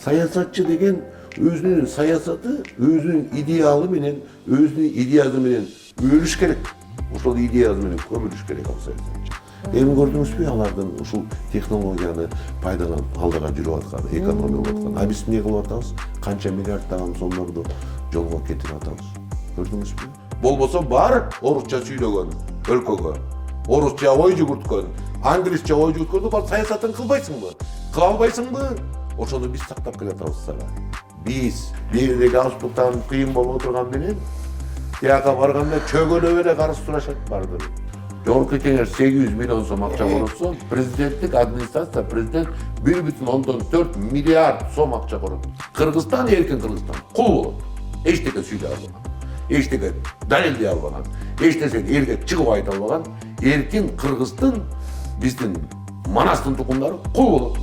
Саясатчы деген өзүнүн саясаты, өзүнүн идеалы менен, өзүнүн идеясы менен өлүш керек. Ошол идеясы менен көмүлүш керек ал саясатчы. Эми көрдүңүзбү алардын ушул технологияны пайдаланып алдыга жүрүп аткан, экономия болуп аткан. А биз эмне кылып атабыз? Канча миллиарддаган сомдорду жолго кетирип атабыз. Көрдүңүзбү? Болбосо бар орусча сүйлөгөн өлкөгө, орусча ой жүгүрткөн, англисче ой жүгүрткөндө бар саясатын кылбайсыңбы? Кыла албайсыңбы? Ошону биз сактап келатабыз сага. Биз бирдеги алыштыктан кыйын болуп отурган менен тияка барганда чөгөлөп эле карыз сурашат бардыр. Жогорку кеңеш 800 миллион сом акча коротсо, президенттик администрация президент 1,4 миллиард сом акча корот. Кыргызстан эркин Кыргызстан кул болот. Эчтеке сүйлөй албаган, эчтеке далилдей албаган, эч нерсени элге чыгып айта албаган эркин Кыргыздын биздин Манастын тукумдары кул болот.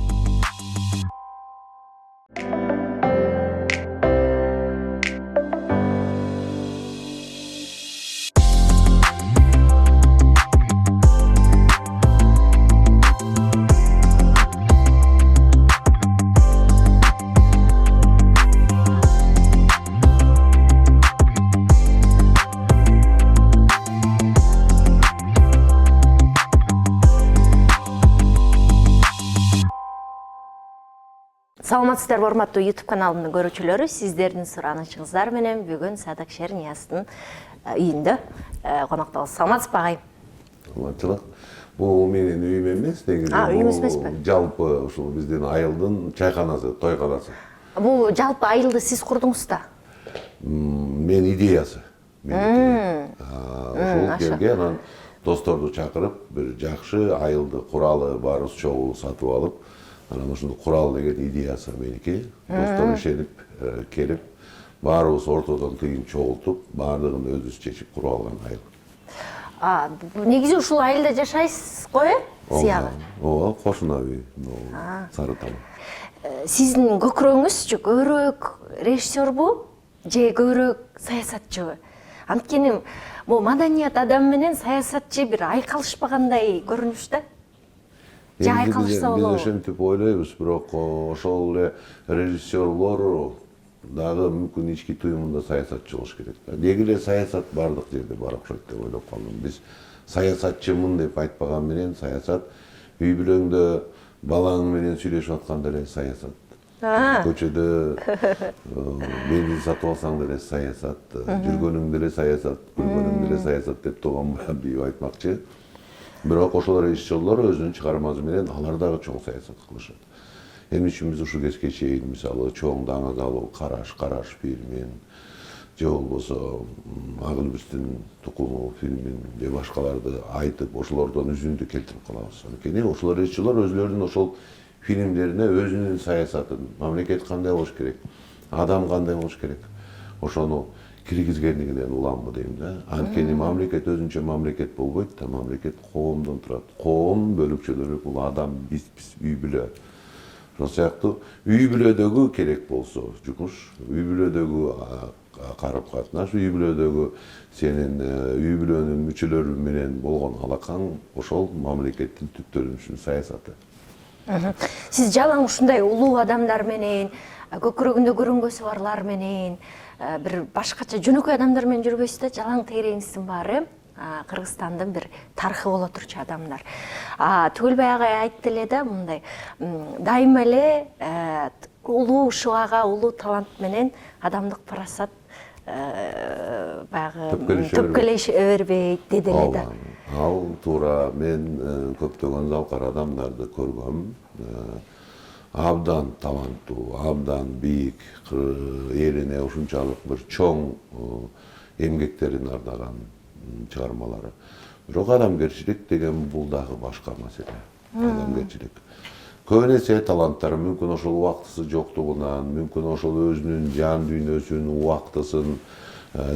Саламатсыздарбы, урматтуу YouTube каналымдын көрүүчүлөрү, сиздердин суранычыңыздар менен бүгүн Садык Шернияздын үйүндө коноктобуз. Саламатсызбы агай? Саламатчылык. Бул менин үйүм эмес, негизи. Үйүңүз эмеспи? Жалпы ушул биздин айылдын чайканасы, тойканасы. Бул жалпы айылды сиз курдуңуз да? Мен идеясы. Ошол жерге анан досторду чакырып, бир жакшы айылды куралы баарыбыз чогуу сатып алып, анан ушуну куралы деген идеясы меники. Достор ишенип келип, баарыбыз ортодон тыйын чогултуп, баардыгын өзүбүз чечип куруп алган айыл. Негизи ушул айылда жашайсыз го, сыягы? Ооба, кошуна үй, Сары Тама. Сиздин көкүрөгүңүзчү көбүрөөк режиссербу же көбүрөөк саясатчыбы? Анткени бул маданият адам менен саясатчы бир айкалышпагандай көрүнүштө. Же айкалышса болобу? Биз ошентип ойлойбуз, бирок ошол эле режиссерлор дагы мүмкүн ички туюмунда саясатчы болуш керек. Деги эле саясат бардык жерде бар окшойт деп ойлоп калдым. Биз саясатчымын деп айтпаган менен саясат үй бүлөңдө балаң менен сүйлөшүп атканда эле саясат. Көчөдө бензин сатып алсаң деле саясат, жүргөнүңдө эле саясат, күлгөнүңдө эле саясат деп турган деп айтмакчы. Бирок ошол режиссерлор өзүнүн чыгармасы менен алар дагы чоң саясат кылышат. Эмне үчүн биз ушул кезге чейин мисалы чоң даңыз алуу караш фильмин же болбосо ак үлбүстүн тукуму фильмин же башкаларды айтып ошолордон үзүндү келтирип калабыз. Анткени ошол режиссерлор өзүлөрүнүн ошол фильмдерине өзүнүн саясатын, мамлекет кандай болуш керек, адам кандай болуш керек, ошону киргизгендигинен уламбы дейм да. Анткени мамлекет өзүнчө мамлекет болбойт да, мамлекет коомдон турат. Коом бөлүкчөлөрү бул адам, биз үй бүлө. Ошол сыяктуу үй бүлөдөгү керек болсо жумуш, үй бүлөдөгү карып катнаш, үй бүлөдөгү сенин үй бүлөнүн мүчөлөрү менен болгон алакаң ошол мамлекеттин түптөлүнүшүнүн саясаты. Сиз жалаң ушундай улуу адамдар менен, көкүрөгүндө көрүнгөсү барлар менен, бир башкача жөнөкөй адамдар менен жүрбөйсүз да, жалаң тегереңиздин баары Кыргызстандын бир тарыхы боло турчу адамдар. Түгөлбай агай айтты эле да, мындай дайыма эле улуу шыбага, улуу талант менен адамдык парасат баягы төпкөлөшө бербейт деди эле да. Ал туура, мен көптөгөн залкар адамдарды көргөм. Абдан таланттуу, абдан бийик, элине ушунчалык бир чоң эмгектерин ардаган чыгармалары. Бирок адамгерчилик деген бул дагы башка маселе. Адамгерчилик. Көп нерсе таланттары мүмкүн ошол убактысы жоктугунан, мүмкүн ошол өзүнүн жан дүйнөсүн, убактысын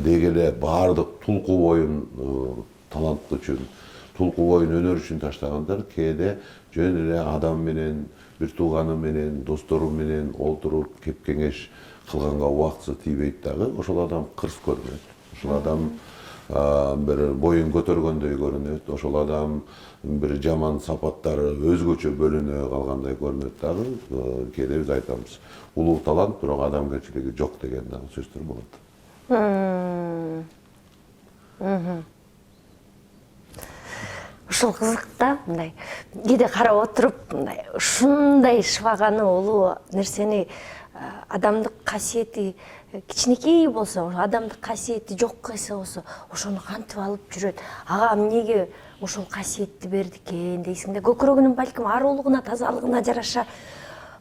деги эле баардык тулку боюн талант үчүн, тулку боюн өнөр үчүн таштагандар кээде жөн эле адам менен, бир тууганы менен, достору менен олтуруп кеп кеңеш кылганга убактысы тийбейт дагы. Ошол адам кырс көрүнөт. Ошол адам bir boyun көтөргөндөй көрүнөт. Ошол адам bir жаман сапаттары өзгөчө бөлүнө калгандай көрүнөт дагы. Кээде биз айтабыз, улуу талант, бирок адамгерчилиги жок деген дагы сөздөр болот. Ушул кызык да, мындай кээде карап отуруп, мындай ушундай шыбаганы улуу нерсени адамдык касиети кичинекей болсо, адамдык касиети жок эсе болсо, ошону кантип алып жүрөт. Ага эмнеге ошол касиетти берди экен дейсиң да, көкүрөгүнүн балким арулугуна, тазалыгына жараша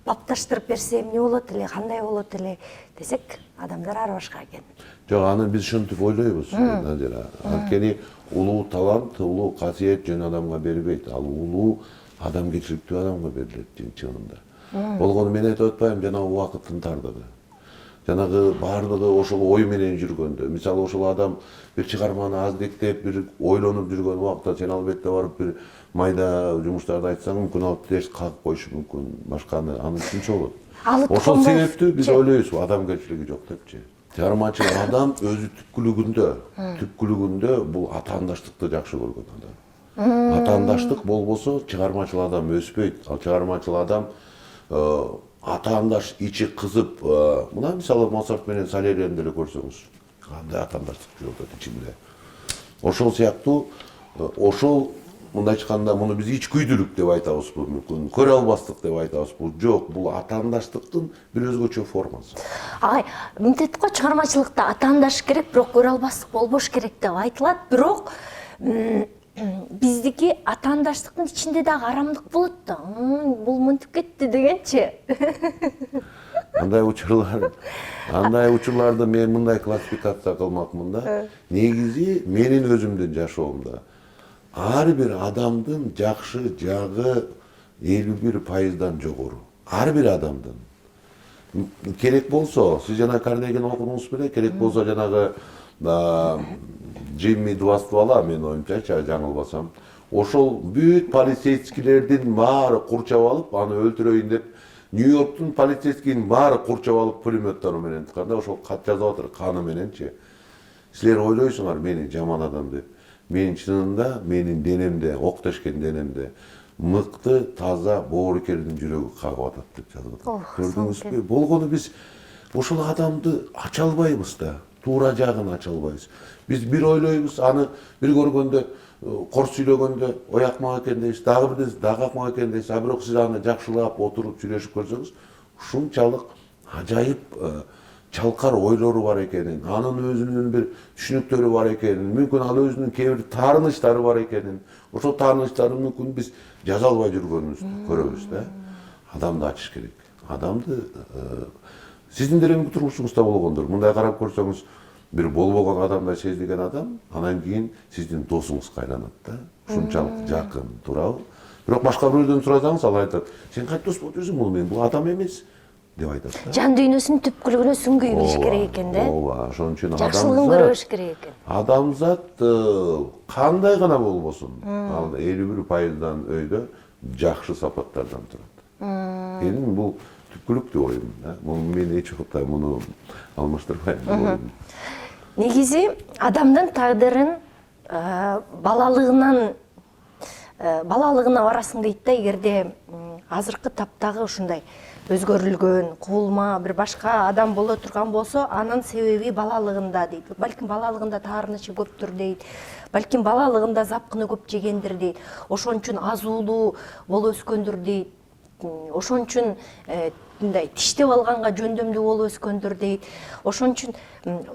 бапташтырып берсе эмне болот эле, кандай болот эле десек, адамдар ар башка экен. Жок, аны биз ушинтип ойлойбуз, Надира. Анткени улуу талант, улуу касиет жөн адамга берилбейт. Ал улуу адамгерчиликтүү адамга берилет чынында. Болгону мен айтып атпайм, жанагы убакыттын тардыгы. Жанагы баардыгы ошол ой менен жүргөндө. Мисалы ошол адам бир чыгарманы аздектеп, бир ойлонуп жүргөн убакта сен албетте барып бир майда жумуштарды айтсаң, мүмкүн алып тез кагып коюшу мүмкүн. Башканы аны түшүнчү болот. Ошол себептүү биз ойлойбуз, адамгерчилиги жок депчи. Чыгармачы адам өзү түпкүлүгүндө бул атаандаштыкты жакшы көргөн адам. Атаандаштык болбосо чыгармачыл адам өспөйт. Ал чыгармачыл адам атаандаш ичи кызып, мына мисалы Моцарт менен Сальерини деле көрсөңүз, кандай атаандаштык жүрөт ичинде. Ошол сыяктуу, ошол мындай айтканда муну биз ичкүйдүүлүк деп айтабызбы мүмкүн, көрө албастык деп айтабызбы? Жок, бул атаандаштыктын бир өзгөчө формасы. Агай, мынтет го чыгармачылыкта атаандаш керек, бирок көрө албастык болбош керек деп айтылат, бирок биздики атаандаштыктын ичинде дагы арамдык болот да. Бул мынтип кетти дегенчи. Андай учурларды мен мындай классификация кылмакмын да. Негизи менин өзүмдүн жашоомдо ар бир адамдын жакшы жагы 51% жогору. Ар бир адамдын. Керек болсо, сиз жана Карнегини окудуңуз беле, керек болсо жанагы Джимми два ствола, мен оюмча, жаңылбасам, ошол бүт полицейскилердин баары курчап алып, аны өлтүрөйүн деп, Нью-Йорктун полицейскинин баары курчап алып пулеметтер менен тыкканда, ошол кат жазып атыр каны мененчи. Силер ойлойсуңар мени жаман адам деп. Мен чынында, менин денемде, ок тешкен денемде мыкты, таза боорукердин жүрөгү кагып атат деп жазып атат. Көрдүңүзбү? Болгону биз ошол адамды ача албайбыз да, туура жагын ача албайбыз. Биз бир ойлойбуз, аны бир көргөндө, кор сүйлөгөндө ой акмак экен дейсиз, дагы бирден дагы акмак экен дейсиз, а бирок сиз аны жакшылап отуруп сүйлөшүп көрсөңүз, ушунчалык ажайып чалкар ойлору бар экенин, анын өзүнүн бир түшүнүктөрү бар экенин, мүмкүн ал өзүнүн кээ бир таарынычтары бар экенин, ошол таарынычтарын мүмкүн биз жаза албай жүргөнүбүздү көрөбүз да. Адамды ачыш керек. Адамды сиздин деле мүмкүн турмушуңузда болгондур. Мындай карап көрсөңүз, бир болбогон адамдай сезилген адам, анан кийин сиздин досуңузга айланат да. Ушунчалык жакын, туурабы? Бирок башка бирөөдөн сурасаңыз, ал айтат, сен кантип дос болуп жүрсүң, бул мен, бул адам эмес деп айтат да. Жан дүйнөсүнүн түпкүлүгүнө сүңгүй билиш керек экен да. Ооба, ошон үчүн жакшылыгын көрүш керек экен. Адамзат кандай гана болбосун, ал 51%дан өйдө жакшы сапаттардан турат. Менин бул түпкүлүктүү оюм да. Мен эч убакта муну алмаштырбайм. Негизи адамдын тагдырын балалыгына барасың дейт да, эгерде азыркы таптагы ушундай өзгөрүлгөн, куулма, бир башка адам боло турган болсо, анын себеби балалыгында дейт. Балким балалыгында таарынычы көптүр дейт. Балким балалыгында запкыны көп жегендир дейт. Ошон үчүн азуулуу болуп өскөндүр дейт. Ошон үчүн мындай тиштеп алганга жөндөмдүү болуп өскөндүр дейт. Ошон үчүн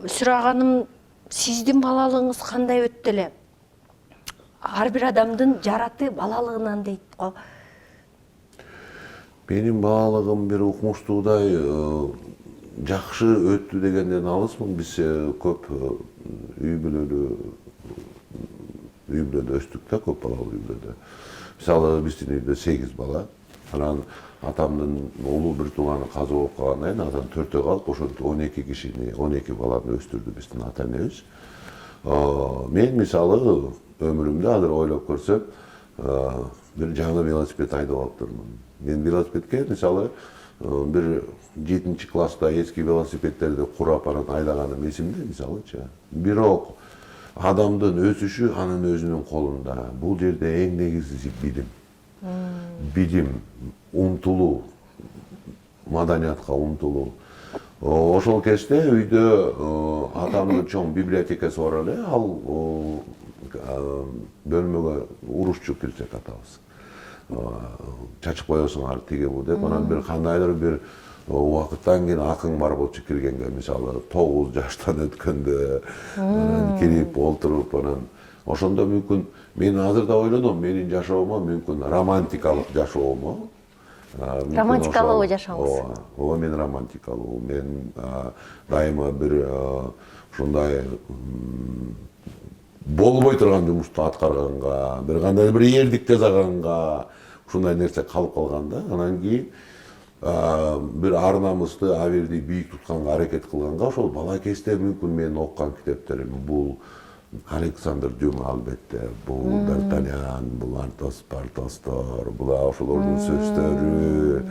сураганым, сиздин балалыгыңыз кандай өттү эле? Ар бир адамдын жараты балалыгынан дейт го. Менин балалыгым бир укмуштуудай жакшы өттү дегенден алысмын. Биз көп үй бүлөдө өстүк да, көп балалуу үй бүлөдө. Мисалы биздин үйдө 8 бала. Анан атамдын улуу бир тууганы каза болуп калгандан кийин атам 4-тө калып, ошентип 12 кишини, 12 баланы өстүрдү биздин ата энебиз. Мен мисалы өмүрүмдө азыр ойлоп көрсөм, бир жаңы велосипед айдап алыптырмын. Мен велосипедке мисалы бир 7-класста эски велосипедтерди курап анан айдаганым эсимде мисалычы. Бирок Адамдын өсүшү анын өзүнүн колунда. Бул жерде эң негизгиси билим. Билим, умтулуу, маданиятка умтулуу. Ошол кезде үйдө атамдын чоң библиотекасы бар эле, ал бөлмөгө урушчу кирсек атабыз. Чачып коесуң тиги бу деп, анан бир кандайдыр бир убакыттан кийин акың бар болчу киргенге, мисалы 9 жаштан өткөндө кирип олтуруп, анан ошондо мүмкүн мен азыр да ойлоном, менин жашоомо мүмкүн романтикалык жашоомо. Романтикалуу жашооңуз. Ооба, мен романтикалуу. Мен дайыма бир ушундай болбой турган жумушту аткарганга, бир кандай бир эрдик жасаганга, ушундай нерсе калып калган да. Анан кийин бир ар намысты, абийирди бийик тутканга аракет кылганга, ошол бала кезде мүмкүн мен окуган китептерим бул Александр Дюма албетте, бул Д'Артаньян, бул Портостор, бул ошолордун сөздөрү,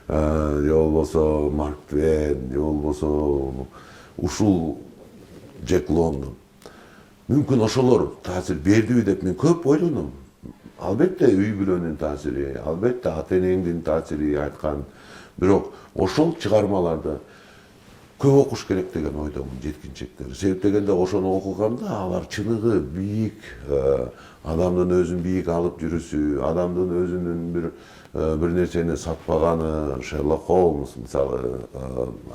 же болбосо Марк Твен, же болбосо ушул Джек Лондон. Мүмкүн ошолор таасир бердиби деп мен көп ойлоном. Албетте үй бүлөнүн таасири, албетте ата энеңдин таасири айткан. Бирок ошол чыгармаларды көп окуш керек деген ойдомун жеткинчектер. Себеп дегенде ошону окуганда алар чыныгы бийик, адамдын өзүн бийик алып жүрүсү, адамдын өзүнүн бир нерсени сатпаганы, Шерлок Холмс мисалы,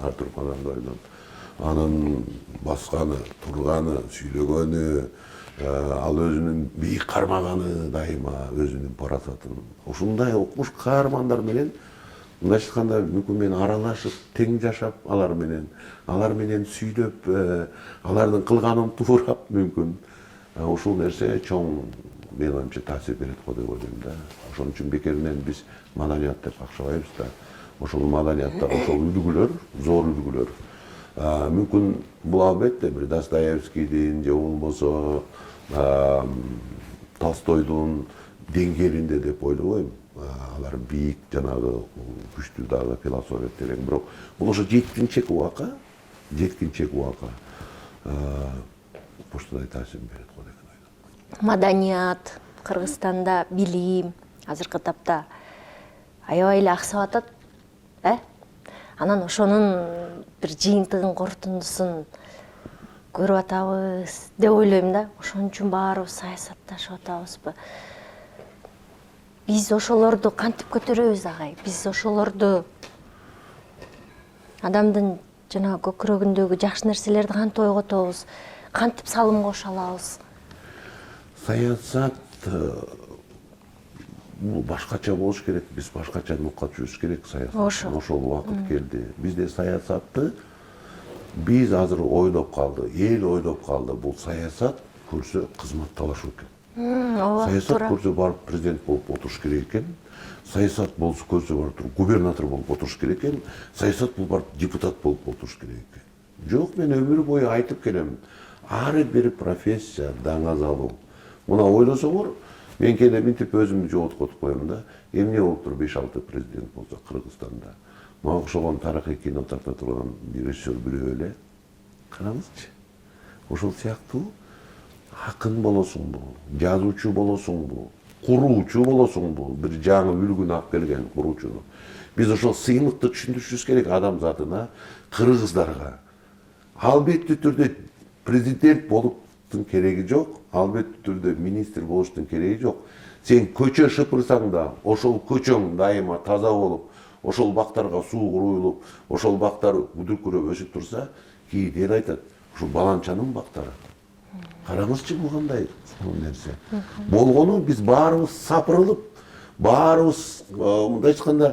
Артур Конан Дойлдун анын басканы, турганы, сүйлөгөнү, ал өзүнүн бийик кармаганы дайыма өзүнүн парасатын. Ушундай окумуш каармандар менен мындайча айтканда мүмкүн мен аралашып, тең жашап алар менен сүйлөп, алардын кылганын туурап мүмкүн. Ушул нерсе чоң менин оюмча таасир берет го деп ойлойм да. Ошон үчүн бекеринен биз маданият деп какшабайбыз да. Ошол маданияттагы ошол үлгүлөр, зор үлгүлөр. Мүмкүн бул албетте бир Достоевскийдин же болбосо Толстойдун деңгээлинде деп ойлобойм. Алар бийик, жанагы күчтүү дагы философия терең, бирок бул ошо жеткинчек убакка ушундай таасир берет го деген ойдом. Маданият, Кыргызстанда билим азыркы тапта аябай эле аксап атат, Анан ошонун бир жыйынтыгын, корутундусун көрүп атабыз деп ойлойм да. Ошон үчүн баарыбыз саясатташып атабызбы? Биз ошолорду кантип көтөрөбүз агай? Биз ошолорду адамдын жанагы көкүрөгүндөгү жакшы нерселерди кантип ойготобуз? Кантип салым кошо алабыз? Саясат бул башкача болуш керек, биз башкача нукка түшүш керек саясат. Ошол убакыт келди. Бизде саясатты биз азыр ойлоп калды, эл ойлоп калды. Бул саясат көрсө кызмат талашуу экен. Саясат көрсө барып президент болуп отуруш керек экен. Саясат болсо көрсө барып губернатор болуп отуруш керек экен. Саясат бул барып депутат болуп отуруш керек экен. Жок, мен өмүр бою айтып келем. Ар бир профессия даңазалуу. Мына ойлосоңор, мен кээде мынтип өзүмдү жоготкотуп коем да. Эмне болуп тур 5-6 президент болсо Кыргызстанда? Мага окшогон тарыхый кино тарта турган режиссер бирөө эле. Караңызчы. Ошол сыяктуу акын болосуңбу, жазуучу болосуңбу, куруучу болосуңбу, бир жаңы үлгүнү алып келген куруучуну. Биз ошол сыймыкты түшүндүрүшүбүз керек адамзатына, кыргыздарга. Албеттүү түрдө президент болуптун кереги жок, албеттүү түрдө министр болуштун кереги жок. Сен көчө шыпырсаң да, ошол көчөң дайыма таза болуп, ошол бактарга суу куруйлуп, ошол бактар үдүркүрөп өсүп турса, кийин эл айтат, ушул баланчанын бактары. Караңызчы бул кандай нерсе. Болгону биз баарыбыз сапырылып, баарыбыз мындайча айтканда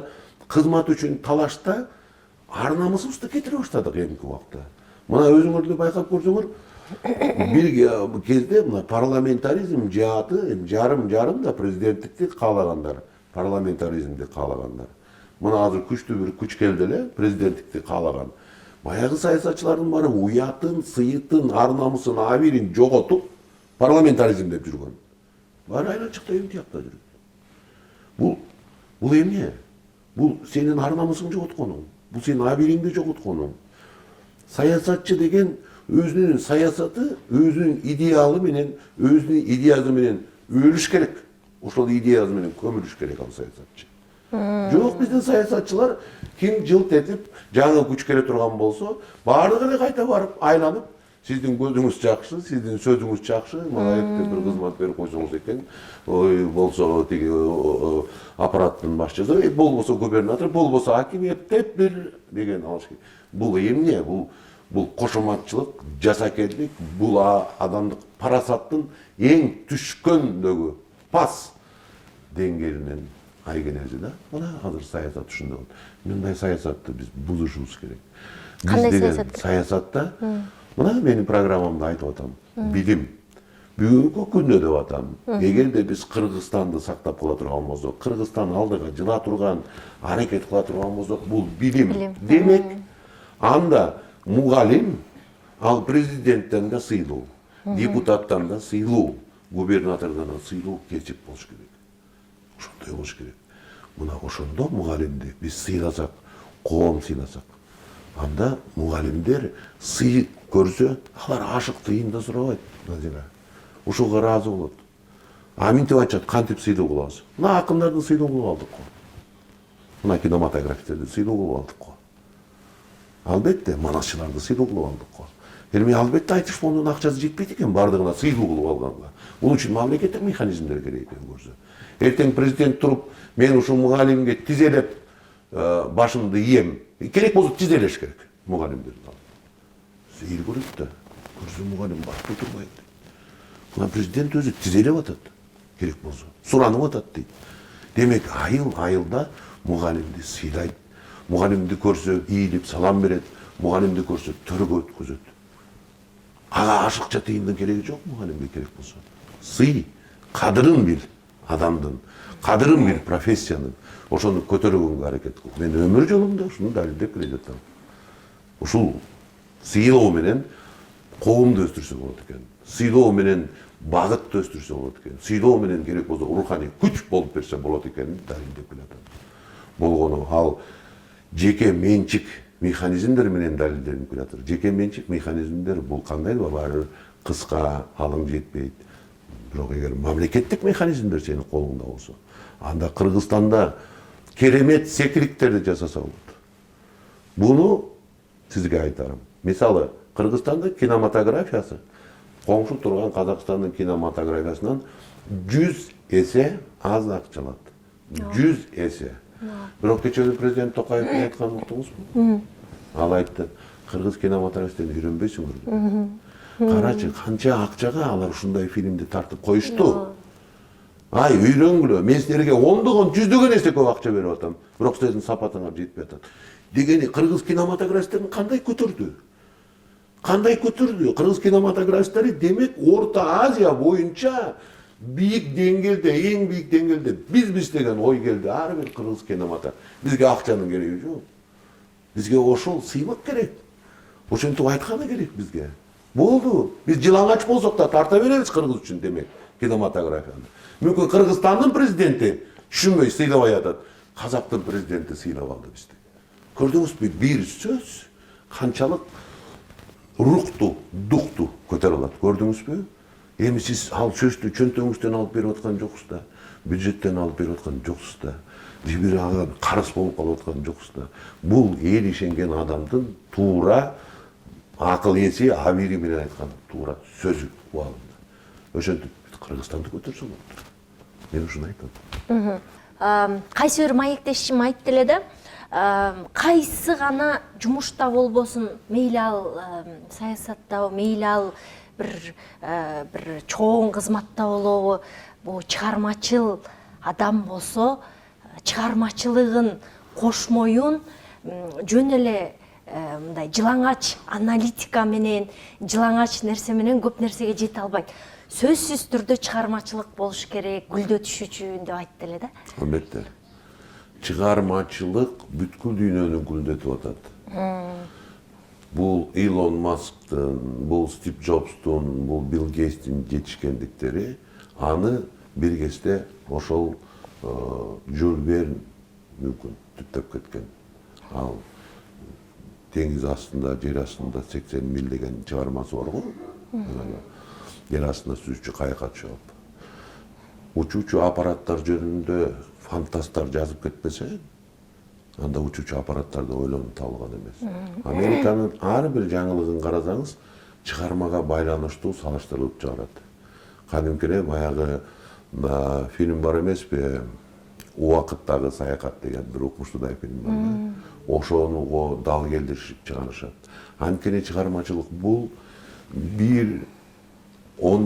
кызмат үчүн талашта ар намысыбызды кетире баштадык эмки убакта. Мына өзүңөр деле байкап көрсөңөр, бир кезде мына парламентаризм жааты жарым да президенттикти каалагандар, парламентаризмди каалагандар. Мына азыр күчтүү бир күч келди эле, президенттикти каалаган. Баягы саясатчылардын баары уятын, сыйытын, ар намысын, абийирин жоготуп, парламентаризм деп жүргөн. Баары айланчыкта эмтиякта жүрөт. Бул эмне? Бул сенин ар намысың жоготконуң. Бул сенин абийириңди жоготконуң. Саясатчы деген өзүнүн саясаты, өзүнүн идеалы менен, өзүнүн идеясы менен өлүш керек. Ошол идеясы менен көмүлүш керек ал саясатчы. Жок, биздин саясатчылар ким жылт этип жаңы күч келе турган болсо, баардыгы эле кайта барып айланып, сиздин көзүңүз жакшы, сиздин сөзүңүз жакшы, мага эптеп бир кызмат берип койсоңуз экен, ой болсо тиги аппараттын башчысы, болбосо губернатор, болбосо аким эптеп бир деген алыш керек. Бул эмне? Бул кошоматчылык, жасакерлик, бул адамдык парасаттын эң түшкөндөгү пас деңгээлинен айгенеси да. Мына азыр саясат ушундай болот. Мындай саясатты биз бузушубуз керек. Кандай Биз деген саясат? саясатта, мына менин программамда айтып атам, билим. Бүгүнкү күндө деп атам. Эгерде биз Кыргызстанды сактап кала турган болсок, Кыргызстан алдыга жыла турган, аракет кыла турган болсок, бул билим. Демек, анда мугалим ал президенттен да сыйлуу, депутаттан да сыйлуу, губернатордон да сыйлуу кесип болуш керек. Ошондой болуш керек. Мына ошондо мугалимди биз сыйласак, коом сыйласак, анда мугалимдер сый көрсө, алар ашык тыйын да сурабайт, Назира. Ушуга ыраазы болот. А минтип айтышат, кантип сыйлуу кылабыз? Мына акындарды сыйлуу кылып алдык го. Мына кинематографисттерди сыйлуу кылып алдык го. Албетте, манасчыларды сыйлуу кылып алдык го. Эми албетте айтыш фондунун акчасы жетпейт экен бардыгына сыйлуу кылып алганга. Бул үчүн мамлекеттик механизмдер керек экен көрсө. Эртең президент туруп, мен ушул мугалимге тизелеп башымды ийем. Керек болсо тизелеш керек мугалимдерди алып. Сейил көрөт да, көрсө мугалим басып турбайт. Мына президент өзү тизелеп атат. Керек болсо, суранып атат дейт. Демек, айылда мугалимди сыйлайт. Мугалимди көрсө ийилип салам берет. Мугалимди көрсө төргө өткөзөт. Ага ашыкча тыйындын кереги жок мугалимге керек болсо. Сый, кадырын бил адамдын, кадырын бил профессиянын. Ошону көтөргөнгө аракет кыл. Мен өмүр жолумда ушуну далилдеп келе жатам. Ушул сыйлоо менен коомду өстүрсө болот экен. Сыйлоо менен багытты өстүрсө болот экен. Сыйлоо менен керек болсо руханий күч болуп берсе болот экенин далилдеп келе жатам. Болгону ал жеке менчик механизмдер менен далилденип келатыр. Жеке менчик механизмдер бул кандай баары кыска, алың жетпейт. Бирок эгер мамлекеттик механизмдер сенин колуңда болсо, анда Кыргызстанда керемет секирикттерди жасаса болот. Буну сизге айтарым. Мисалы, Кыргызстандын кинематографиясы коңшу турган Казакстандын кинематографиясынан 100 эсе аз акча алат. 100 эсе. Бирок кечээ президент Токаев айтканын уктуңузбу? Ал айтты, кыргыз кинематографистен үйрөнбөйсүңөр деп. Карачы, канча акчага алар ушундай фильмди тартып коюшту. Ай, үйрөнгүлө. Мен силерге ондогон, жүздөгөн эсе көп акча берип атам. Бирок силердин сапатыңар жетпей атат. Дегени кыргыз кинематографисттерин кандай көтөрдү? Кандай көтөрдү? Кыргыз кинематографисттери демек Орто Азия боюнча бийик деңгээлде, эң бийик деңгээлде биз деген ой келди. Ар бир кыргыз кинематограф. Бизге акчанын кереги жок. Бизге ошол сыйлык керек. Ошентип айтканы керек бизге. Болду. Биз жылаңач болсок да тарта беребиз кыргыз үчүн демек кинематографияны. Мүмкүн Кыргызстандын президенти түшүнбөй сыйлабай атат. Казактын президенти сыйлап алды бизди. Көрдүңүзбү? Бир сөз канчалык рухту, дукту көтөрө алат. Көрдүңүзбү? Эми сиз ал сөздү чөнтөгүңүздөн алып берип аткан жоксуз да. Бюджеттен алып берип аткан жоксуз да. Бир ага карыз болуп калып аткан жоксуз да. Бул эл ишенген адамдын туура акыл эси абири менен айткан туура сөзү убагында. Ошентип Кыргызстанды көтөрсө болот. Мен ушуну айтам. Кайсы бир маектешим айтты эле да, кайсы гана жумушта болбосун, мейли ал саясатта, мейли ал бир чоң кызматта болобу, бул чыгармачыл адам болсо, чыгармачылыгын кошмоюн жөн эле мындай жылаңач аналитика менен, жылаңач нерсе менен көп нерсеге жете албайт. Сөзсүз түрдө чыгармачылык болуш керек, гүлдөтүш үчүн деп айтты эле да. Албетте. Чыгармачылык бүткүл дүйнөнү гүлдөтүп атат. Бул Илон Масктын, бул Стив Джобстун, бул Билл Гейтстин жетишкендиктери аны бир кезде ошол Жюль Верн мүмкүн түптөп кеткен. Ал деңиз астында, жер астында 80 миль деген чыгармасы бар го. Жер астында сүзүүчү кайыкка чыгып. Учуучу аппараттар жөнүндө фантасттар жазып кетпесе, анда учуучу аппараттарды ойлонуп табылган эмес. Американын ар бир жаңылыгын карасаңыз, чыгармага байланыштуу салыштырылып чыгарат. Кадимкиде баягы фильм бар эмеспи? Убакыттагы саякат деген бир укмуштуудай фильм бар. Ошонуго дал келтирип чыгарышат. Анткени чыгармачылык бул 10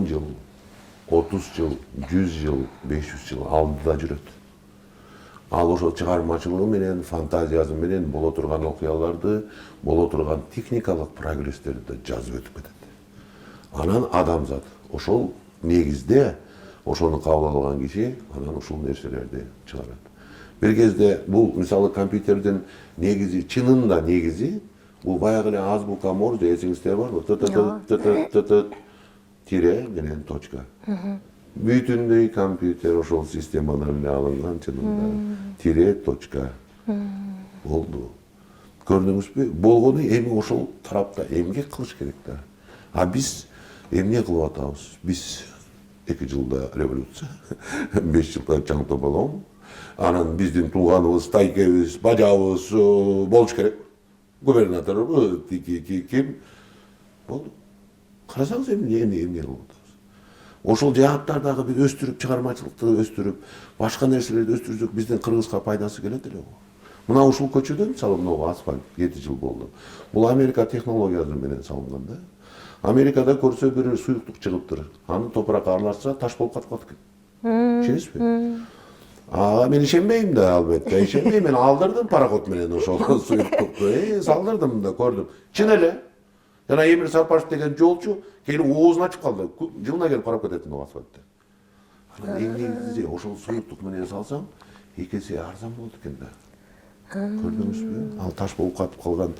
жыл, 30 жыл, 100 жыл, 500 жыл алдыда жүрөт. Ал ошол чыгармачылыгы менен, фантазиясы менен боло турган окуяларды, боло турган техникалык прогресстерди жазып өтүп кетет. Анан адамзат ошол негизде ошону кабыл алган киши анан ушул нерселерди чыгарат. Бир кезде бул мисалы компьютердин негизи, чынында негизи бул баягы эле азбука Морзе, эсиңизде барбы? Тире менен точка. Бүтүндөй компьютер ошол системадан эле алынган чынында. Тире точка. Болду. Көрдүңүзбү? Болгону эми ошол тарапта эмгек кылыш керек да. А биз эмне кылып атабыз? Биз 2 жылда революция, 5 жылда чаң тополом. Анан биздин тууганыбыз, тайкебиз, бажабыз болуш керек. Губернатор ким? Болду. Карасаңыз эмне кылып атабыз? Ошол жааттардагы биз өстүрүп, чыгармачылыкты өстүрүп, башка нерселерди өстүрсөк, биздин Кыргызга пайдасы келет эле го. Мына ушул көчөдө мисалы могу асфальт 7 жыл болду. Бул Америка технологиясы менен салынган да. Америкада көрсө бир суюктук чыгыптыр. Аны топуракка аралашса таш болуп катып калат экен. Ишенесизби? Мен ишенбейм да, албетте. Ишенбейм, мен алдырдым пароход менен ошол суюктукту. Салдырдым да, көрдүм. Чын эле. Жана Эмир Сарпашев деген жолчу келип оозун ачып калды. Жылына келип карап кетет о асфальтты. Анан негизи ошол суюктук менен салсам, 2 эсе арзан болот экен да. Көрдүңүзбү? Ал таш болуп катып калган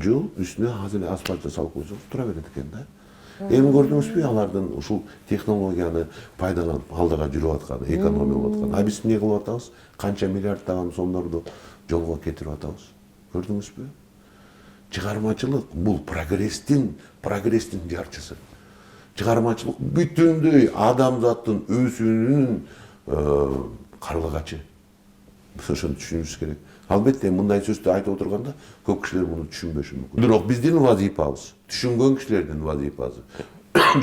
жол үстүнө азыр эле асфальт салып койсоң тура берет экен да. Эми көрдүңүзбү алардын ушул технологияны пайдаланып алдыга жүрүп атканы, экономия болуп атканы. А биз эмне кылып атабыз? Канча миллиарддаган сомдорду жолго кетирип атабыз. Көрдүңүзбү? Чыгармачылык бул прогресстин жарчысы. Чыгармачылык бүтүндөй адамзаттын өсүүнүн карлыгачы. Биз ошону түшүнүшүбүз керек. Албетте мындай сөздү айтып отурганда көп кишилер муну түшүнбөшү мүмкүн. Бирок биздин вазифабыз, түшүнгөн кишилердин вазифасы.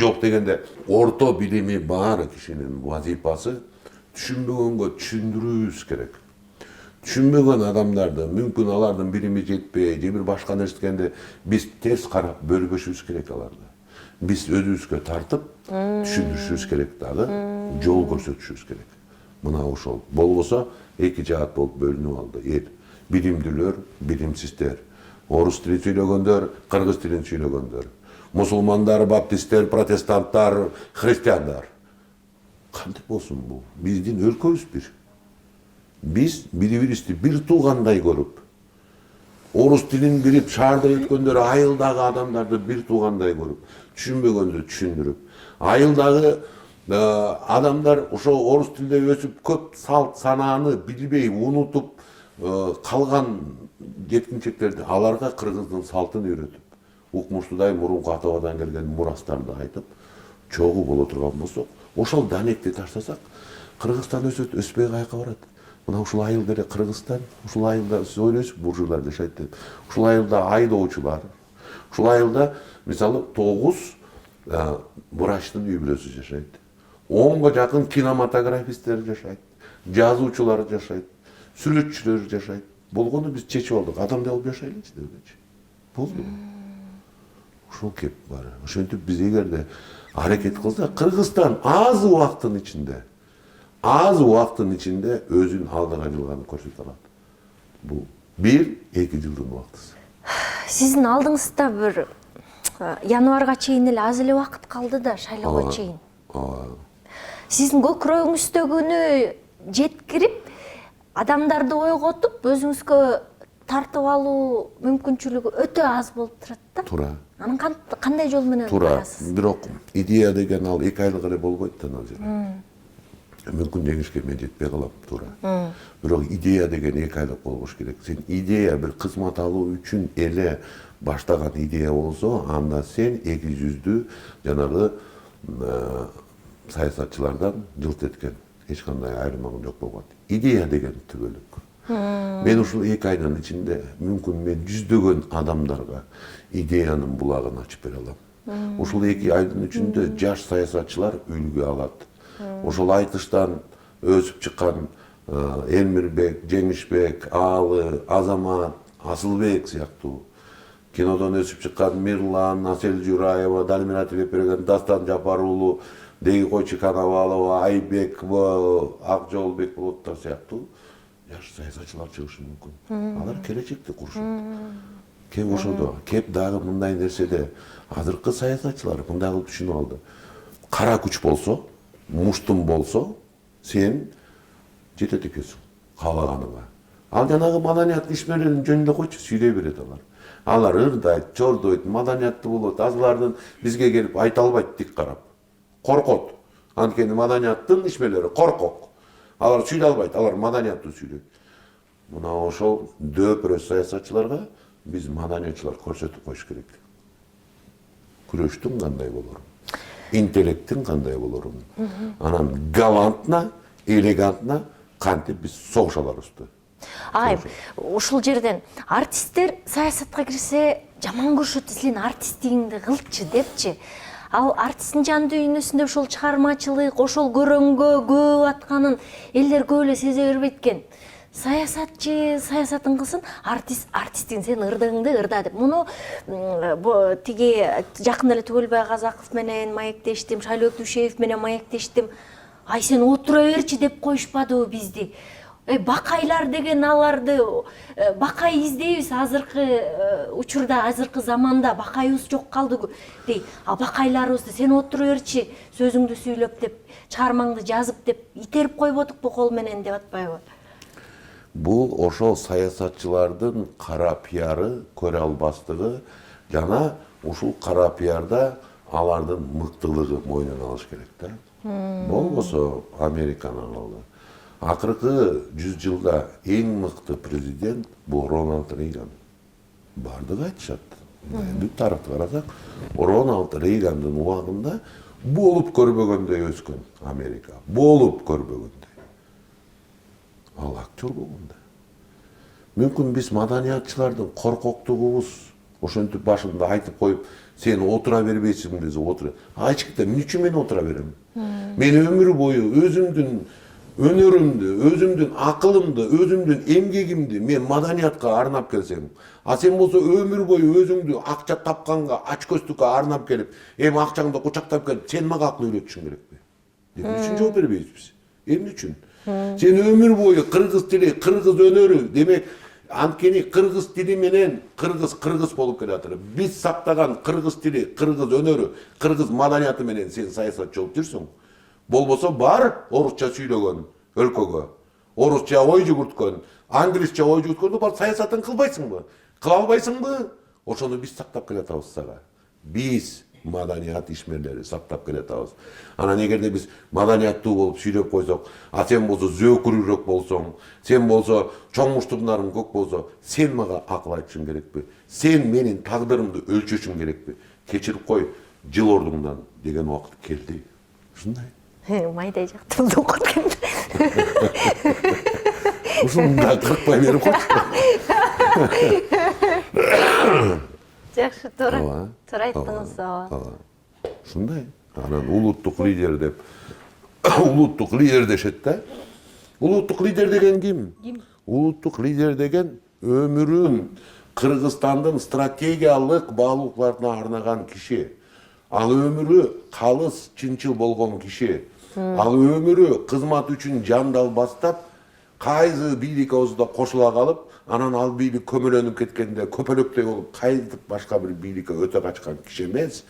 Жок дегенде орто билими бар кишинин вазифасы түшүнбөгөнгө түшүндүрүүбүз керек. Түшүнбөгөн адамдарды мүмкүн алардын билими жетпей, же бир башка нерсе дегенде биз терс карап бөлбөшүбүз керек аларды. Биз өзүбүзгө тартып түшүндүрүшүбүз керек дагы, жол көрсөтүшүбүз керек. Мына ошол болбосо 2 жаат болуп бөлүнүп алды. Билимдүүлөр, билимсиздер. Орус тилин сүйлөгөндөр, кыргыз тилин сүйлөгөндөр. Мусулмандар, баптисттер, протестанттар, христиандар. Кантип болсун бул? Биздин өлкөбүз бир. Биз бири-бирибизди бир туугандай көрүп, орус тилин билип, шаарда өткөндөр айылдагы адамдарды бир туугандай көрүп, түшүнбөгөндү түшүндүрүп, айылдагы адамдар ошо орус тилде өсүп көп салт санааны билбей унутуп калган жеткинчектерди аларга кыргыздын салтын үйрөтүп, укмуштуудай мурунку ата бабадан келген мурастарды айтып, чогуу боло турган болсок, ошол данекти таштасак, Кыргызстан өсөт, өспөй каяка барат. Мына ушул айылда эле Кыргызстан, ушул айылда сиз ойлойсузбу, буржуйлар жашайт деп. Ушул айылда айдоочулар, ушул айылда мисалы 9 врачтын үй бүлөсү жашайт. 10га жакын кинематографисттер жашайт, жазуучулар жашайт, сүрөтчүлөр жашайт. Болгону биз чечип алдык, адамдай болуп жашайлычы дегенчи. Болду. Ушул кеп бар. Ошентип биз эгерде аракет кылсак, Кыргызстан аз убакыттын ичинде өзүн алдыга жылганын көрсөтө алат. Бул 1-2 жылдын убактысы. Сиздин алдыңызда бир январга чейин эле аз эле убакыт калды да шайлоого чейин. Сиздин көкүрөгүңүздөгүнү жеткирип, адамдарды ойготуп, өзүңүзгө тартып алуу мүмкүнчүлүгү өтө аз болуп турат да. Туура. Анын кандай жол менен Туура. барасыз? Бирок идея деген ал 2 айлык эле болбойт да, Назира. мүмкүн жеңишке мен жетпей калам туура. Бирок идея деген эки айлык болбош керек. Сен идея бир кызмат алуу үчүн эле баштаган идея болсо, анда сен эки жүздүү жанагы саясатчылардан жылт эткен эч кандай айырмагың жок болот. Идея деген түбөлүк. Мен ушул эки айдын ичинде мүмкүн мен жүздөгөн адамдарга идеянын булагын ачып бере алам. Ушул эки айдын ичинде жаш саясатчылар үлгү алат. Ошол айтыштан өсүп чыккан Элмирбек, Жеңишбек, Аалы, Азамат, Асылбек сыяктуу, кинодон өсүп чыккан Мирлан, Асель Жураева, Далмира Тилепберген, Дастан Жапар уулу, Дейгой Чиканабалова, Айбек, Акжолбек болоттор сыяктуу жаш саясатчылар чыгышы мүмкүн. Алар келечекти курушат. Кеп ошодо, кеп дагы мындай нерседе азыркы саясатчылар мындай кылып түшүнүп алды. Кара күч болсо, муштум болсо, сен жетет экенсиң каалаганыңа. Ал жанагы маданият ишмерлерин жөнүндө койчу, сүйлөй берет алар. Алар ырдайт, чордойт, маданияттуу болот. Азылардын бизге келип айта албайт тик карап. Коркот. Анткени маданияттын ишмерлери коркок. Алар сүйлөй албайт, алар маданияттуу сүйлөйт. Мына ошол дөпөрөс саясатчыларга биз маданиятчылар көрсөтүп коюш керек. Күрөштүн кандай болорун, интеллекттин кандай болорун, анан галантна, элегантна кантип биз согуша аларыбызды. Ай, ушул жерден артисттер саясатка кирсе жаман көрүшөт, сен артисттигиңди кылчы депчи. Ал артисттин жан дүйнөсүндө ошол чыгармачылык, ошол көрөңгө көп атканын элдер көп эле сезе бербейт экен. Саясатчы саясатын кылсын, артист артисттигин сен ырдыгыңды ырда деп. Муну тиги жакында эле Түгөлбай Казаков менен маектештим, Шайлоок Дүйшеев менен маектештим. Ай, сен отура берчи деп коюшпадыбы бизди? Бакайлар деген аларды бакай издейбиз азыркы учурда, азыркы заманда бакайыбыз жок калды дей. А бакайларыбызды сен отура берчи, сөзүңдү сүйлөп деп, чыгармаңды жазып деп итерип койбодукпу кол менен деп атпайбы? Бул ошол саясатчылардын кара пиары, көрө албастыгы жана ушул кара пиарда алардын мыктылыгы мойнуна алыш керек да. Болбосо Американын алды. Акыркы 100 жылда эң мыкты президент бул Рональд Рейган. Бардыгы айтышат. Бүт тарыхты карасак, Рональд Рейгандын убагында болуп көрбөгөндөй өскөн Америка. Болуп көрбөгөндөй. Ал актер болгондо. Мүмкүн биз маданиятчылардын коркоктугубуз ошентип башында айтып коюп, сен отура бербейсиң десе отура. Ачыкта эмне үчүн мен отура берем? Мен өмүр бою өзүмдүн өнөрүмдү, өзүмдүн акылымды, өзүмдүн эмгегимди мен маданиятка арнап келсем, а сен болсо өмүр бою өзүңдү акча тапканга, ачкөздүккө арнап келип, эми акчаңды кучактап келип, сен мага акыл үйрөтүшүң керекпи? Эмне үчүн жооп бербейбиз? Эмне үчүн? Сен өмүр бою кыргыз тили, кыргыз өнөрү, демек анткени кыргыз тили менен кыргыз болуп келатыр. Биз сактаган кыргыз тили, кыргыз өнөрү, кыргыз маданияты менен сен саясатчы болуп жүрсүң. Болбосо бар орусча сүйлөгөн өлкөгө, орусча ой жүгүрткөн, англисче ой жүгүрткөндө бар саясатын кылбайсыңбы? Кыла албайсыңбы? Ошону биз сактап келатабыз сага. Биз маданият ишмерлери сактап келатабыз. Анан эгерде биз маданияттуу болуп сүйлөп койсок, а сен болсо зөөкүрүүрөөк болсоң, сен болсо чоң муштумдарың көк болсо, сен мага акыл айтышың керекпи? Сен менин тагдырымды өлчөшүң керекпи? Кечирип кой, жыл ордуңдан деген убакыт келди. Ушундай. Майдай жактымды окуп келди. Ушундай кыркпай берип койчу. Жакшы, туура айттыңыз. Ушундай. Анан улуттук лидер деп улуттук лидер дешет да. Улуттук лидер деген ким? Улуттук лидер деген өмүрүн Кыргызстандын стратегиялык баалуулукларына арнаган киши. Ал өмүрү калыс, чынчыл болгон киши. Ал өмүрү кызмат үчүн жандал бастап, кайсы бийлик оозунда кошула калып, анан ал бийлик көмөлөнүп кеткенде көпөлөктөй болуп кайтып башка бир бийликке өтө качкан киши эмес.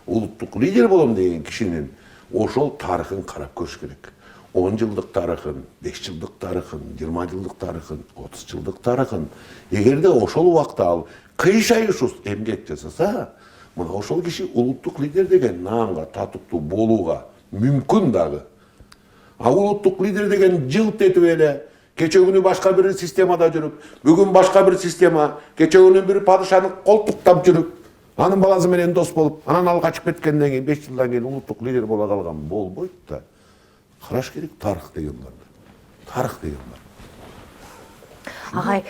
Улуттук лидер болом деген кишинин ошол тарыхын карап көрүш керек. 10 жылдык тарыхын, 5 жылдык тарыхын, 20 жылдык тарыхын, 30 жылдык тарыхын. Эгерде ошол убакта ал кыйшайышсыз эмгек жасаса, мына ошол киши улуттук лидер деген наамга татыктуу болууга мүмкүн дагы. Улуттук лидер деген жылт этип эле кече күнү башка бир системада жүрүп, бүгүн башка бир система, кече күнү бир падышаны колтуктап жүрүп, анын баласы менен дос болуп, анан ал качып кеткенден кийин 5 жылдан кийин улуттук лидер боло калган болбойт да. Караш керек тарых деген бар. Тарых деген бар. Агай,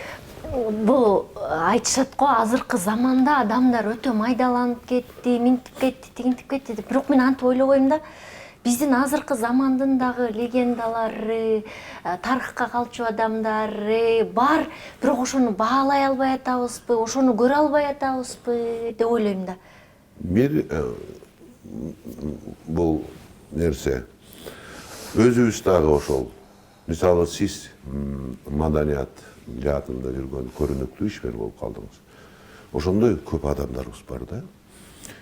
бул айтышат го азыркы заманда адамдар өтө майдаланып кетти, минтип кетти, тигинтип кетти деп. Бирок мен антип ойлобойм да. Биздин азыркы замандын дагы легендалары, тарыхка калчу адамдары бар, бирок ошону баалай албай атабызбы, ошону көрө албай атабызбы деп ойлойм да. Бир бул нерсе өзүбүз дагы ошол. Мисалы сиз маданият жаатында жүргөн көрүнүктүү ишмер болуп калдыңыз. Ошондой көп адамдарыбыз бар да.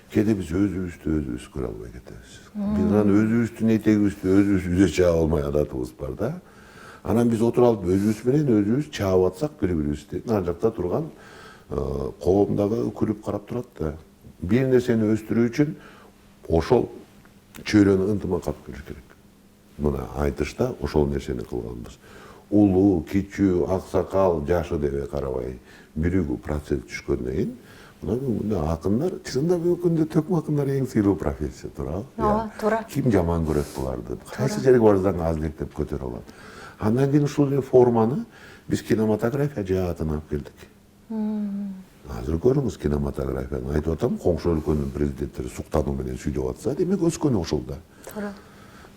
Кээде биз өзүбүз көрө албай кетебиз. Биз анан өзүбүздүн этегибизди өзүбүз үзө чаап алмай адатыбыз бар да. Анан биз отуруп алып өзүбүз менен өзүбүз чаап атсак бири-бирибизди ар жакта турган коом дагы күлүп карап турат да. Бир нерсени өстүрүү үчүн ошол чөйрөнү ынтымак алып келиш керек. Мына айтышта ошол нерсени кылганбыз. Улуу, кичүү, аксакал, жашы деп карабай, биригүү процент түшкөндөн кийин мына акындар, чынында бүгүнкү күндө төкмө акындар эң сыйлуу профессия, туурабы? Ооба, туура. Ким жаман көрөт буларды? Кайсы жерге барсаң аздектеп көтөрө алат. Андан кийин ушул эле форманы биз кинематография жаатына алып келдик. Азыр көрүңүз кинематографияны. Айтып атам, коңшу өлкөнүн президенттери суктануу менен сүйлөп атса, демек өскөнү ошолда. Туура.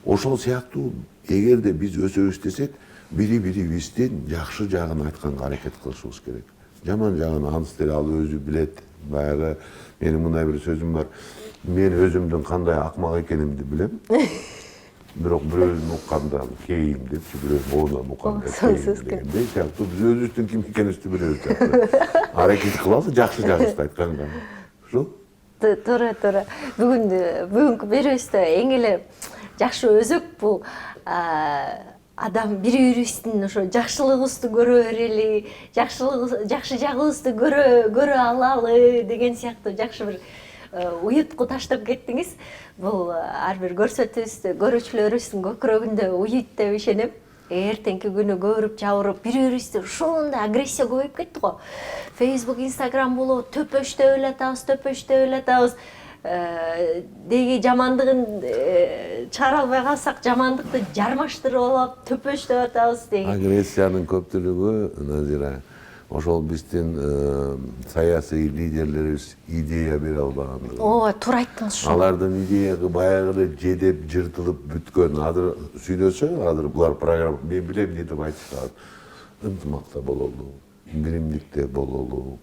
Ошол сыяктуу эгерде биз өсөбүз десек, бири-бирибиздин жакшы жагын айтканга аракет кылышыбыз керек. Жаман жагын аныс деле ал өзү билет. Баягы менин мындай бир сөзүм бар. Мен өзүмдүн кандай акмак экенимди билем. Бирок бирөөнүн уккандан кейим депчи, бирөөнүн оонан укканда кейим дегендей сыяктуу биз өзүбүздүн ким экенибизди билебиз сыяктуу. Аракет кылалы жакшы жагыбызды айтканга. Ушул? Туура. Бүгүнкү берүүбүздө эң эле жакшы өзөк бул адам бири-бирибиздин ошо жакшылыгыбызды көрө берели, жакшы жагыбызды көрө алалы деген сыяктуу жакшы бир уютку таштап кеттиңиз. Бул ар бир көрсөтүүбүздө, көрүүчүлөрүбүздүн көкүрөгүндө уют деп ишенем. Эртеңки күнү көрүп, жабырып, бири-бирибизди ушундай агрессия көбөйүп кетти го. Facebook, Instagram болот, төпөштөп эле атабыз. Деги жамандыгын чыгара албай калсак, жамандыкты жармаштырып алып, төпөштөп атабыз деги. Агрессиянын көптүлүгү, Назира, ошол биздин саясий лидерлерибиз идея бере албагандыгы. Ооба, туура айттыңыз ушул. Алардын идеясы баягы эле жедеп, жыртылып бүткөн. Азыр сүйлөсө, азыр булар программа мен билем эмне деп айтышат. Ынтымакта бололу, биримдикте бололу.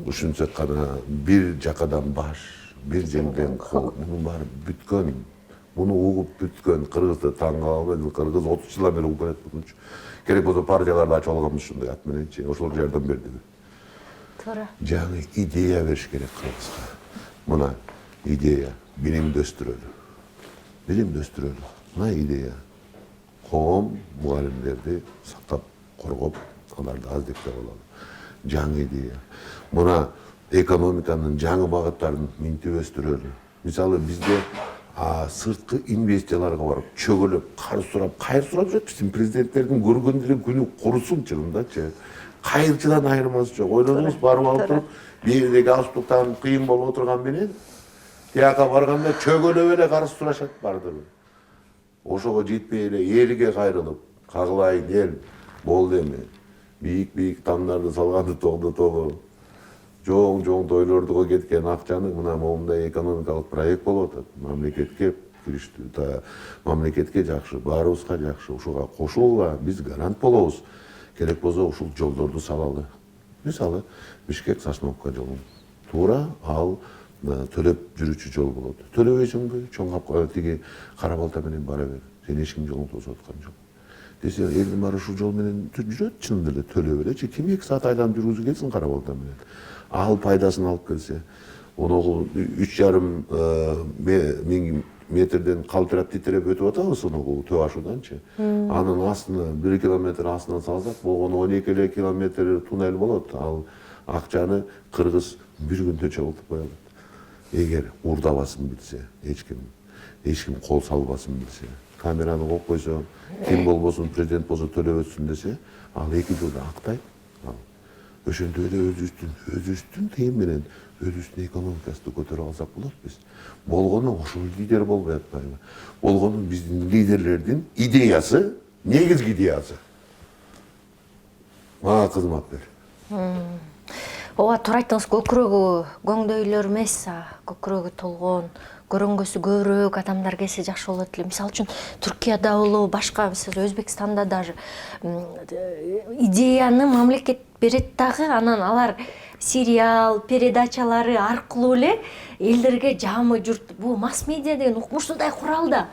Ушунча гана бир жакадан баш, бир жеңден кол. Мунун баары бүткөн. Муну угуп бүткөн кыргызды таң калбайбы? Кыргыз 30 жылдан бери угуп келет. Керек болсо партияларды ачып алганбыз ушундай ат мененчи. Ошол жардам бердиби? Туура. Жаңы идея бериш керек кыргызга. Мына идея билимдөстүрөлү. Мына идея. Коом мугалимдерди сактап, коргоп, аларды аздектеп алалы. Жаңы идея. Мына экономиканын жаңы багыттарын минтип өстүрөлү. Мисалы бизде сырткы инвестицияларга барып, чөгөлөп, кайыр сурап жүрөт. Биздин президенттердин көргөн деле күнү курусун чынындачы. Кайырчыдан айырмасы жок. Ойлонуңуз, барып алып туруп, бирдеги галстуктан кыйын болуп отурган менен, тияка барганда чөгөлөп эле карыз сурашат бардырбы. Ошого жетпей эле элге кайрылып, кагылайын эл, болду эми. Бийик тамдарды салганды токтотолу. Жоң тойлордуга кеткен акчаны мына момундай экономикалык проект болуп атат. Мамлекетке кириштүү, мамлекетке жакшы, баарыбызга жакшы. Ушуга кошулгула, биз гарант болобуз. Керек болсо ушул жолдорду салалы. Мисалы, Бишкек-Сосновка жолу. Туура ал төлөп жүрүүчү жол болот. Төлөбөйсүңбү? Чоң тиги кара балта менен бара бер. Сен эч ким жолун тосуп аткан жок. Десе, элдин баары ушул жол менен жүрөт, чынында эле төлөп элечи. Ким 2 саат айланып жүргүзүп келсин кара балта менен. Ал пайдасын алып келсе, onu 3,5 миң метрден калтырап титиреп өтүп атабыз onu төө ашууданчы. Анын астына 1 километр астына салсак, болгону 12 километр туннель болот. Ал акчаны кыргыз бир күндө чогултуп кое алат. Эгер урдабасын билсе, эч ким кол салбасын билсе. камераны коюп койсо, ким болбосун, президент болсо төлөп өтсүн десе, ал 2 жылда актайт. Ошондой эле өзүбүздүн тыйым менен өзүбүздүн экономикасты көтөрүп алсак болот биз. Болгону ошол лидер болбой атпайбы? Болгону биздин лидерлердин идеясы, негизги идеясы. Мага кызмат бер. Ооба, туура айттыңыз, көкүрөгү көңдөйлөр эмес, көкүрөгү толгон, көрөнгөсү көбүрөөк адамдар келсе жакшы болот эле. Мисалы үчүн Түркияда болобу, башка, мисалы Өзбекстанда даже идеяны мамлекет берет дагы, анан алар сериал, передачалары аркылуу эле элдерге жамы журт, бул масс-медиа деген укмуштуудай курал да.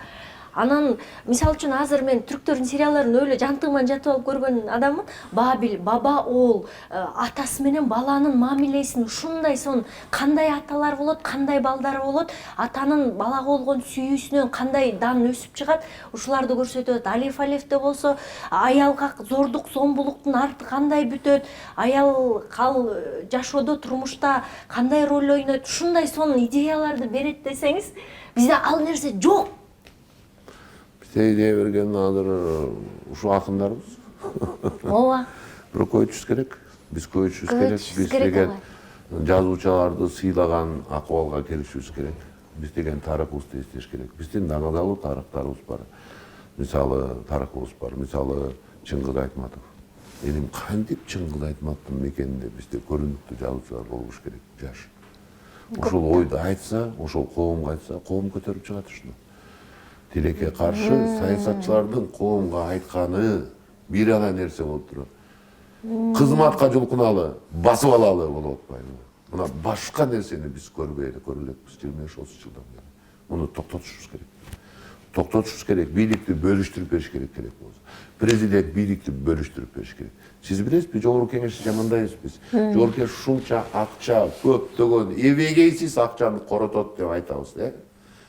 Анан, мисалы үчүн азыр мен түрктөрдүн сериалдарын өлө жантыгыман жатып алып көргөн адаммын. Бабил, баба оол, атасы менен баланын мамилесин ушундай сон кандай аталар болот, кандай балдары болот, атанын балага болгон сүйүүсүнөн кандай дан өсүп чыгат, ушуларды көрсөтөт. Алиф Алефте болсо, аялга зордук, зомбулуктун арты кандай бүтөт, аял кал жашоодо, турмушта кандай роль ойнойт, ушундай сон идеяларды берет десеңиз, бизде ал нерсе жок. Идея берген азыр ушу акындарыбыз. Ооба. Бирок көйүтүшүбүз керек. Биз көйүтүшүбүз керек. Биз керек деген жазуучуларды сыйлаган акыбалга келишибиз керек. Биз деген тарыхыбызды эстеш керек. Биздин дагы тарыхтарыбыз бар. Мисалы тарыхыбыз бар. Мисалы Чыңгыз Айтматов. Эним кантип Чыңгыз Айтматовдун мекенинде бизде көрүнүктүү жазуучулар болуш керек, жаш. Ошол ойду айтса, ошол коомго айтса, коом көтөрүп чыгат ушуну. Тилекке каршы саясатчылардын коомго айтканы бир гана нерсе болуп турат. Кызматка жулкуналы, басып алалы болуп атпайбы? Мына башка нерсени биз көрбөй эле көрүлөтбүз 25-30 жылдан бери. Муну токтотушубуз керек. Токтотушубуз керек, бийликти бөлүштүрүп бериш керек болсо. Президент бийликти бөлүштүрүп бериш керек. Сиз билесизби, жогорку кеңешти жамандай эмеспиз. Жогорку кеңеш ушунча акча, көптөгөн эбегейсиз акчаны коротот деп айтабыз,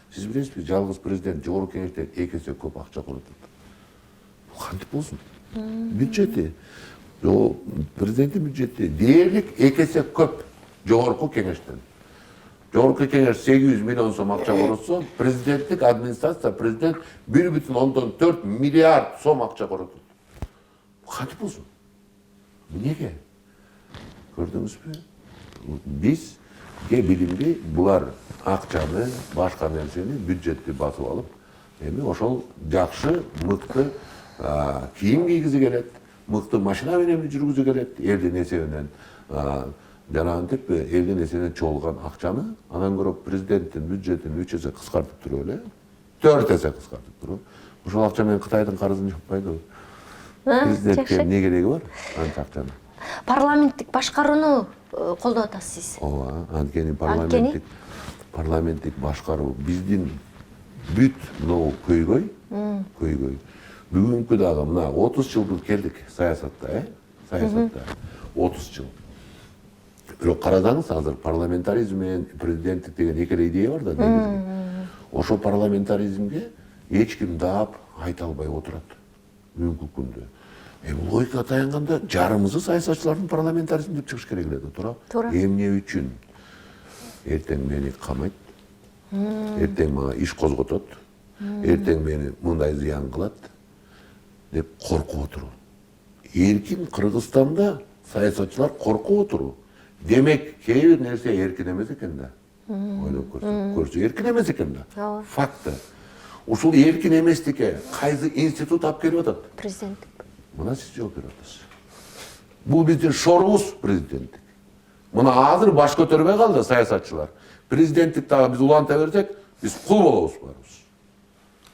Сиз билесизби, жалгыз президент жогорку кеңештен 2 эсе көп акча коротот. Бул кантип болсун? Бюджети, президенттин бюджети дээрлик 2 эсе көп жогорку кеңештен. Жогорку кеңеш 800 миллион сом акча коротсо, президенттик администрация, президент 1,4 миллиард сом акча коротот. Кантип болсун? Неге? Көрдүңүзбү? Бизге билинби, булар акчаны, башка нерсени, бюджетти басып алып, эми ошол жакшы, мыкты кийим кийгизи келет, мыкты машина менен жүргүзү келет, элдин эсебинен, жанагынтип элдин эсебинен чогулган акчаны, андан көрө президенттин бюджетин 3 эсе кыскартып туруп эле, 4 эсе кыскартып туруп, ошол акча менен Кытайдын карызын жаппайдыбы? Президентке эмне кереги бар анча акчаны? Парламенттик башкарууну колдоп атасыз сиз. Ооба, анткени парламенттик башкаруу биздин бүт мынау көйгөй. Бүгүнкү дагы мына 30 жылдык келдик саясатта, саясатта 30 жыл. Бирок карасаңыз, азыр парламентаризм менен президенттик деген экеле идея бар да негизги. Ошо парламентаризмге эч ким даап айта албай отурат бүгүнкү күндө. Логика таянганда жарымызы саясатчылардын парламентаризм деп чыгыш керек эле да, туура? Эмне үчүн? Эртең мени камайт, эртең мага иш козготот, эртең мени мындай зыян кылат деп коркуп отуруу. Эркин Кыргызстанда саясатчылар коркуп отуруу. Демек, кээ бир нерсе эркин эмес экен да. Ойлоп көрсө эркин эмес экен да. Факты. Ушул эркин эместикке кайсы институт алып келип атат? Президенттик. Мына сиз жооп берип атасыз. Бул биздин шорубуз президенттик. Мына азыр баш көтөрбөй калды саясатчылар. Президенттик дагы биз уланта берсек, биз кул болобуз барыбыз.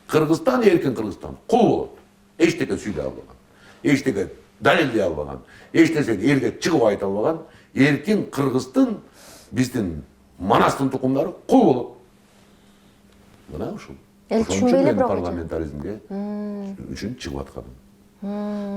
Кыргызстан эркин Кыргызстан кул болот. Эчтеке сүйлөй албаган, эчтеке далилдей албаган, эч нерсени элге чыгып айта албаган эркин Кыргыздын биздин Манастын тукумдары кул болот. Мына ушул. Эл түшүнбөй эле бирок парламентаризмге үчүн чыгып атканым.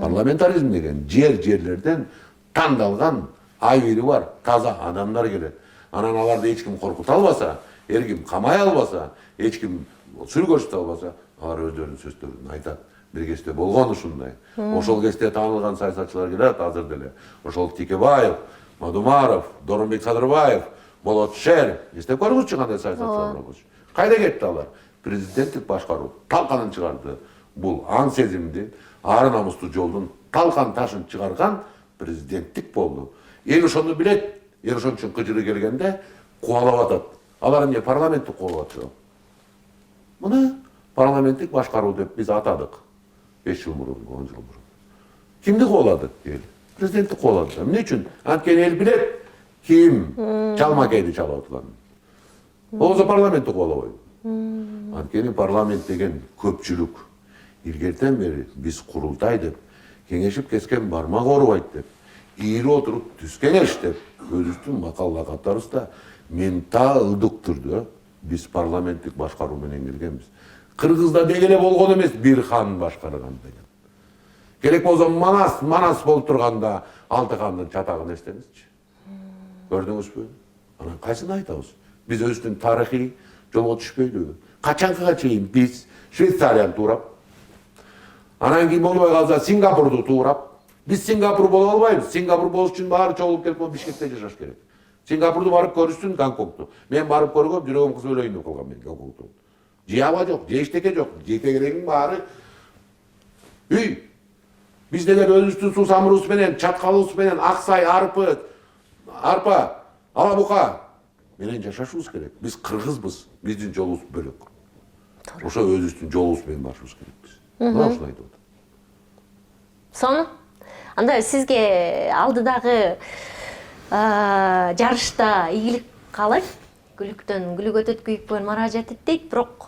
Парламентаризм деген жерлерден тандалган айбири бар, таза адамдар келет. Анан аларды эч ким коркута албаса, эркин камай албаса, эч ким сүр көрсөтө албаса, алар өздөрүнүн сөздөрүн айтат. Бир кезде болгон ушундай. Ошол кезде таанылган саясатчылар келет азыр деле. Ошол Тикебаев, Мадумаров, Доронбек Садырбаев, Болот Шер, эстеп көрүңүзчү кандай саясатчылар болчу. Кайда кетти алар? президенттик башкаруу талканын чыгарды. Бул аң сезимди, ары намыстуу жолдун талкан ташын чыгарган президенттик болду. Эл ошону билет, эл ошон үчүн кыжыры келгенде кубалап атат. Алар эмне парламентти кубалап атышат. Мына парламенттик башкаруу деп биз атадык. 5 жыл мурун, 10 жыл мурун. Кимди кубалады эл? Президентти кубалады. Эмне үчүн? Анткени эл билет ким чалмакейди чалып атканын. Болсо парламентти кубалабайбы. Анткени парламент деген көпчүлүк. Илгертен бери биз курултай деп, кеңешип кескен бармак оорубайт деп, ийири отуруп түз кеңеш деп, өзүбүздүн макал лакаттарыбызда мента ылдык түрдө биз парламенттик башкаруу менен келгенбиз. Кыргызда деги эле болгон эмес, бир хан башкарган деген. Керек болсо Манас болуп турганда алты хандын чатагын эстеңизчи. Көрдүңүзбү? Анан кайсыны айтабыз? Биз өзүбүздүн тарыхый жолго түшпөйлүбү? Качанга чейин биз Швейцарияны туурап, анан кийин болбой калса Сингапурду туурап, биз Сингапур боло албайбыз. Сингапур болуш үчүн баары чогулуп келип Бишкекте жашаш керек. Сингапурду барып көрүшсүн, Гонконгду. Мен барып көргөм, жүрөгүм кыз өлөйүн деп калгам мен Гонконгдо. Же аба жок, же эчтеке жок. Же керегиң баары үй. Биз деген өзүбүздүн суусамырыбыз менен, чаткалыбыз менен Аксай, Арпа, Алабука менен жашашыбыз керек. Биз кыргызбыз, биздин жолубуз бөлөк. Ошо өзүбүздүн жолубуз менен барышыбыз керекпиз. Мына ушуну айтып атам. Сону анда сизге алдыдагы жарышта ийгилик каалайм. Күлүктөн күлүк өтөт, күйүк менен муражаат эт дейт. Бирок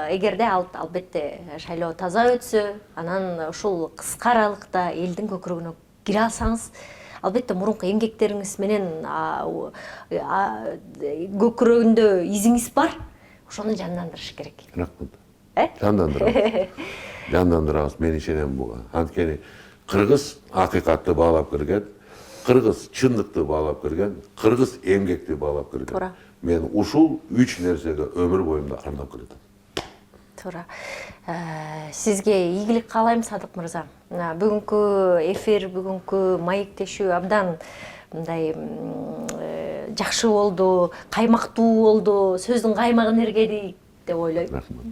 эгерде албетте шайлоо таза өтсө, анан ушул кыска аралыкта элдин көкүрөгүнө кире алсаңыз, албетте мурунку эмгектериңиз менен көкүрөгүндө изиңиз бар. Ошону жандандырыш керек. Рахмат. Жандандырабыз. Жандандырабыз, мен ишенем буга. Анткени кыргыз акыйкатты баалап кирген, кыргыз чындыкты баалап кирген, кыргыз эмгекти баалап кирген. Туура. Мен ушул 3 нерсеге өмүр боюнда ардап келатам. Туура. Сизге ийгилик каалайм, Садык мырза. Бүгүнкү эфир, бүгүнкү маектешүү абдан мындай жакшы болду, каймактуу болду, сөздүн каймагын эргедик деп ойлойм. Рахмат.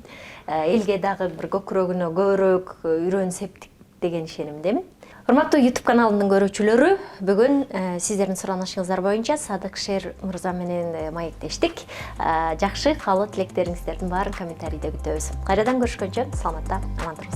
Элге дагы бир көкүрөгүнө көбүрөөк үйрөн септик деген ишенимдемин. Урматтуу YouTube каналынын көрүүчүлөрү, бүгүн сиздердин суранышыңыздар боюнча Садык Шер мырза менен маектештик. Жакшы каалоо тилектериңиздердин баарын комментарийде күтөбүз. Кайрадан көрүшкөнчө саламатта, аман туруңуздар.